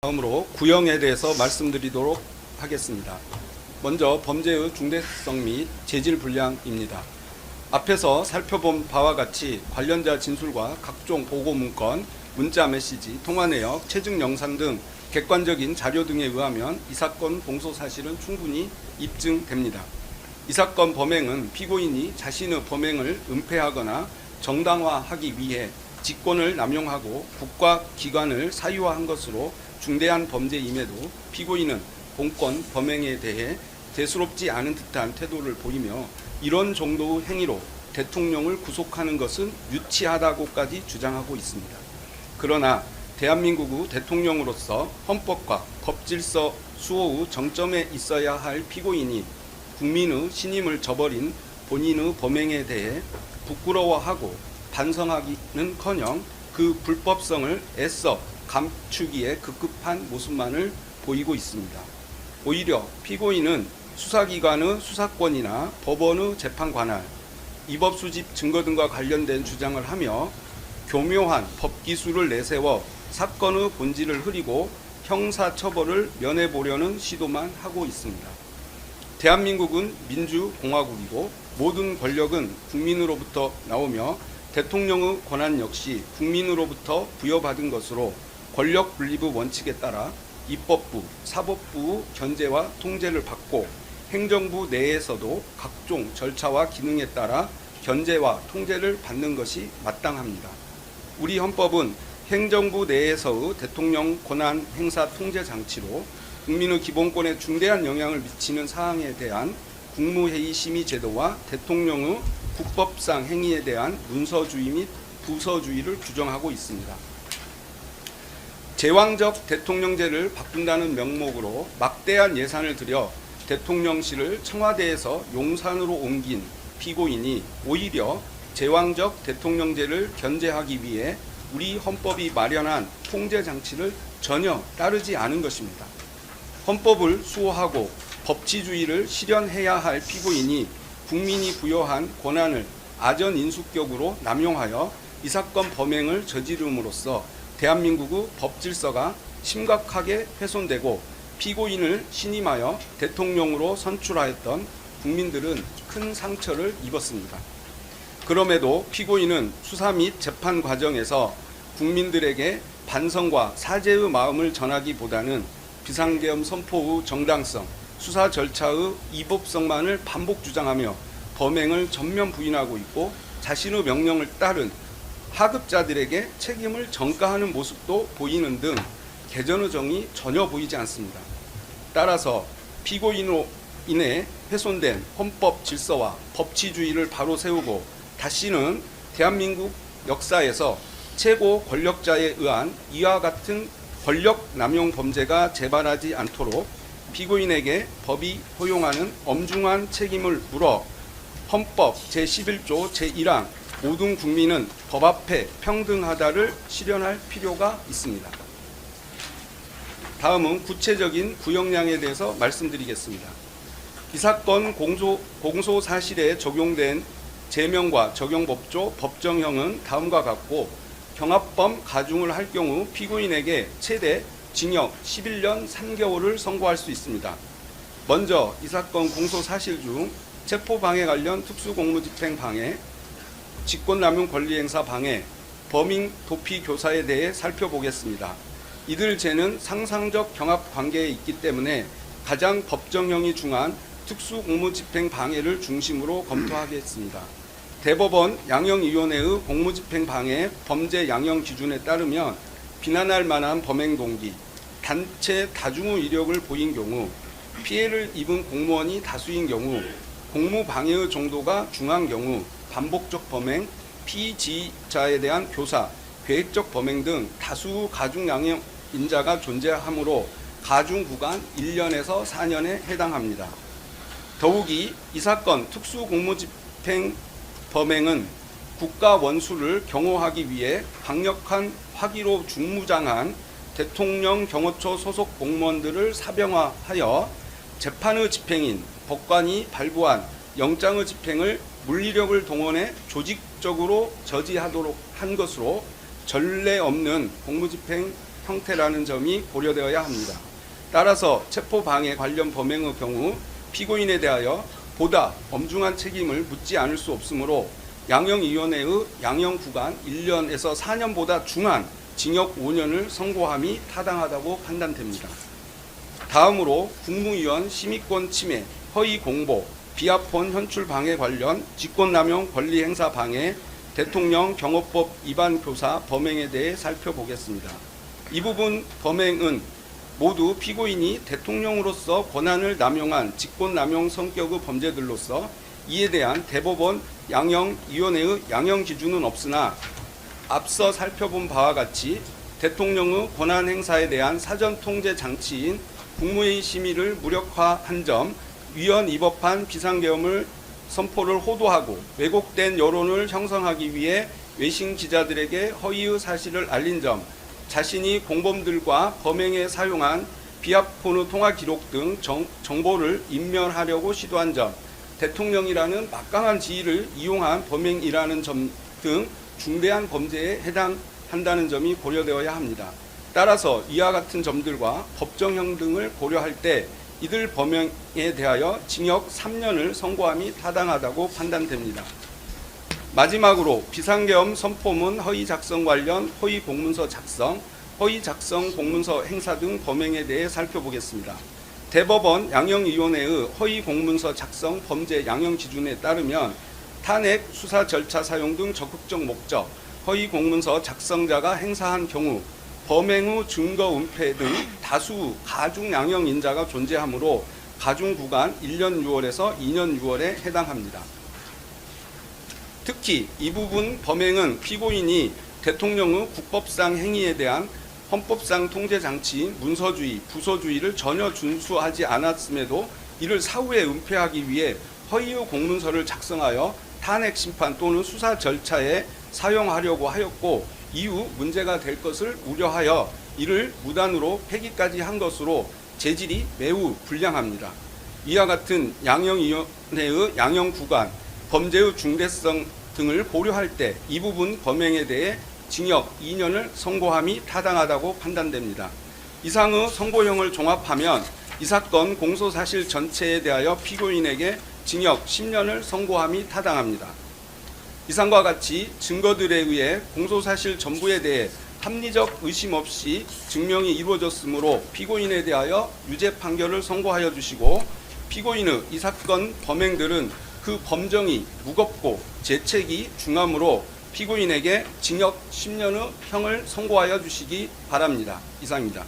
다음으로 구형에 대해서 말씀드리도록 하겠습니다. 먼저 범죄의 중대성 및 재질 분량입니다. 앞에서 살펴본 바와 같이 관련자 진술과 각종 보고 문건, 문자 메시지, 통화 내역, 체증 영상 등 객관적인 자료 등에 의하면 이 사건 공소 사실은 충분히 입증됩니다. 이 사건 범행은 피고인이 자신의 범행을 은폐하거나 정당화하기 위해 직권을 남용하고 국가 기관을 사유화한 것으로 중대한 범죄임에도 피고인은 본건 범행에 대해 대수롭지 않은 듯한 태도를 보이며 이런 정도의 행위로 대통령을 구속하는 것은 유치하다고까지 주장하고 있습니다. 그러나 대한민국의 대통령으로서 헌법과 법질서 수호의 정점에 있어야 할 피고인이 국민의 신임을 저버린 본인의 범행에 대해 부끄러워하고 반성하기는커녕 그 불법성을 애써 감추기에 급급한 모습만을 보이고 있습니다. 오히려 피고인은 수사기관의 수사권이나 법원의 재판 관할, 입법 수집 증거 등과 관련된 주장을 하며 교묘한 법기술을 내세워 사건의 본질을 흐리고 형사처벌을 면해보려는 시도만 하고 있습니다. 대한민국은 민주공화국이고 모든 권력은 국민으로부터 나오며 대통령의 권한 역시 국민으로부터 부여받은 것으로 권력 분립의 원칙에 따라 입법부, 사법부의 견제와 통제를 받고 행정부 내에서도 각종 절차와 기능에 따라 견제와 통제를 받는 것이 마땅합니다. 우리 헌법은 행정부 내에서의 대통령 권한 행사 통제 장치로 국민의 기본권에 중대한 영향을 미치는 사항에 대한 국무회의 심의 제도와 대통령의 국법상 행위에 대한 문서주의 및 부서주의를 규정하고 있습니다. 제왕적 대통령제를 바꾼다는 명목으로 막대한 예산을 들여 대통령실을 청와대에서 용산으로 옮긴 피고인이 오히려 제왕적 대통령제를 견제하기 위해 우리 헌법이 마련한 통제 장치를 전혀 따르지 않은 것입니다. 헌법을 수호하고 법치주의를 실현해야 할 피고인이 국민이 부여한 권한을 아전인수격으로 남용하여 이 사건 범행을 저지름으로써 대한민국의 법질서가 심각하게 훼손되고 피고인을 신임하여 대통령으로 선출하였던 국민들은 큰 상처를 입었습니다. 그럼에도 피고인은 수사 및 재판 과정에서 국민들에게 반성과 사죄의 마음을 전하기보다는 비상계엄 선포의 정당성, 수사 절차의 이법성만을 반복 주장하며 범행을 전면 부인하고 있고 자신의 명령을 따른 하급자들에게 책임을 전가하는 모습도 보이는 등 개전의 정이 전혀 보이지 않습니다. 따라서 피고인으로 인해 훼손된 헌법 질서와 법치주의를 바로 세우고 다시는 대한민국 역사에서 최고 권력자에 의한 이와 같은 권력 남용 범죄가 재발하지 않도록 피고인에게 법이 허용하는 엄중한 책임을 물어 헌법 제11조 제1항 모든 국민은 법 앞에 평등하다를 실현할 필요가 있습니다. 다음은 구체적인 구형량에 대해서 말씀드리겠습니다. 이 사건 공소 사실에 적용된 제명과 적용법조 법정형은 다음과 같고 경합범 가중을 할 경우 피고인에게 최대 징역 11년 3개월을 선고할 수 있습니다. 먼저 이 사건 공소 사실 중 체포방해 관련 특수공무집행 방해, 직권남용 권리행사 방해, 범인 도피 교사에 대해 살펴보겠습니다. 이들 죄는 상상적 경합 관계에 있기 때문에 가장 법정형이 중한 특수공무집행 방해를 중심으로 검토하겠습니다. 대법원 양형위원회의 공무집행 방해 범죄 양형 기준에 따르면 비난할 만한 범행 동기, 단체 다중의 이력을 보인 경우, 피해를 입은 공무원이 다수인 경우, 공무방해의 정도가 중한 경우, 반복적 범행, 피지자에 대한 교사, 계획적 범행 등 다수 가중 양형 인자가 존재하므로 가중 구간 1년에서 4년에 해당합니다. 더욱이 이 사건 특수공무집행 범행은 국가 원수를 경호하기 위해 강력한 화기로 중무장한 대통령 경호처 소속 공무원들을 사병화하여 재판의 집행인 법관이 발부한 영장의 집행을 물리력을 동원해 조직적으로 저지하도록 한 것으로 전례 없는 공무집행 형태라는 점이 고려되어야 합니다. 따라서 체포방해 관련 범행의 경우 피고인에 대하여 보다 엄중한 책임을 묻지 않을 수 없으므로 양형위원회의 양형구간 1년에서 4년보다 중한 징역 5년을 선고함이 타당하다고 판단됩니다. 다음으로 국무위원 심의권 침해, 허위 공보, 비합본 현출 방해 관련 직권남용 권리행사 방해, 대통령 경호법 위반 교사 범행에 대해 살펴보겠습니다. 이 부분 범행은 모두 피고인이 대통령으로서 권한을 남용한 직권남용 성격의 범죄들로서 이에 대한 대법원 양형위원회의 양형 기준은 없으나 앞서 살펴본 바와 같이 대통령의 권한 행사에 대한 사전 통제 장치인 국무회의 심의를 무력화한 점, 위헌 위법한 비상계엄을 선포를 호도하고 왜곡된 여론을 형성하기 위해 외신 기자들에게 허위의 사실을 알린 점, 자신이 공범들과 범행에 사용한 비합본의 통화 기록 등 정보를 인멸하려고 시도한 점, 대통령이라는 막강한 지위를 이용한 범행이라는 점 등 중대한 범죄에 해당한다는 점이 고려되어야 합니다. 따라서 이와 같은 점들과 법정형 등을 고려할 때 이들 범행에 대하여 징역 3년을 선고함이 타당하다고 판단됩니다. 마지막으로 비상계엄 선포문 허위 작성 관련 허위 공문서 작성, 허위 작성 공문서 행사 등 범행에 대해 살펴보겠습니다. 대법원 양형위원회의 허위 공문서 작성 범죄 양형 기준에 따르면 탄핵 수사 절차 사용 등 적극적 목적, 허위 공문서 작성자가 행사한 경우 범행 후 증거 은폐 등 다수 가중 양형 인자가 존재하므로 가중 구간 1년 6월에서 2년 6월에 해당합니다. 특히 이 부분 범행은 피고인이 대통령의 국법상 행위에 대한 헌법상 통제 장치인 문서주의, 부서주의를 전혀 준수하지 않았음에도 이를 사후에 은폐하기 위해 허위의 공문서를 작성하여 탄핵 심판 또는 수사 절차에 사용하려고 하였고 이후 문제가 될 것을 우려하여 이를 무단으로 폐기까지 한 것으로 재질이 매우 불량합니다. 이와 같은 양형위원회의 양형구간, 범죄의 중대성 등을 고려할 때 이 부분 범행에 대해 징역 2년을 선고함이 타당하다고 판단됩니다. 이상의 선고형을 종합하면 이 사건 공소사실 전체에 대하여 피고인에게 징역 10년을 선고함이 타당합니다. 이상과 같이 증거들에 의해 공소사실 전부에 대해 합리적 의심 없이 증명이 이루어졌으므로 피고인에 대하여 유죄 판결을 선고하여 주시고 피고인의 이 사건 범행들은 그 범정이 무겁고 죄책이 중하므로 피고인에게 징역 10년의 형을 선고하여 주시기 바랍니다. 이상입니다.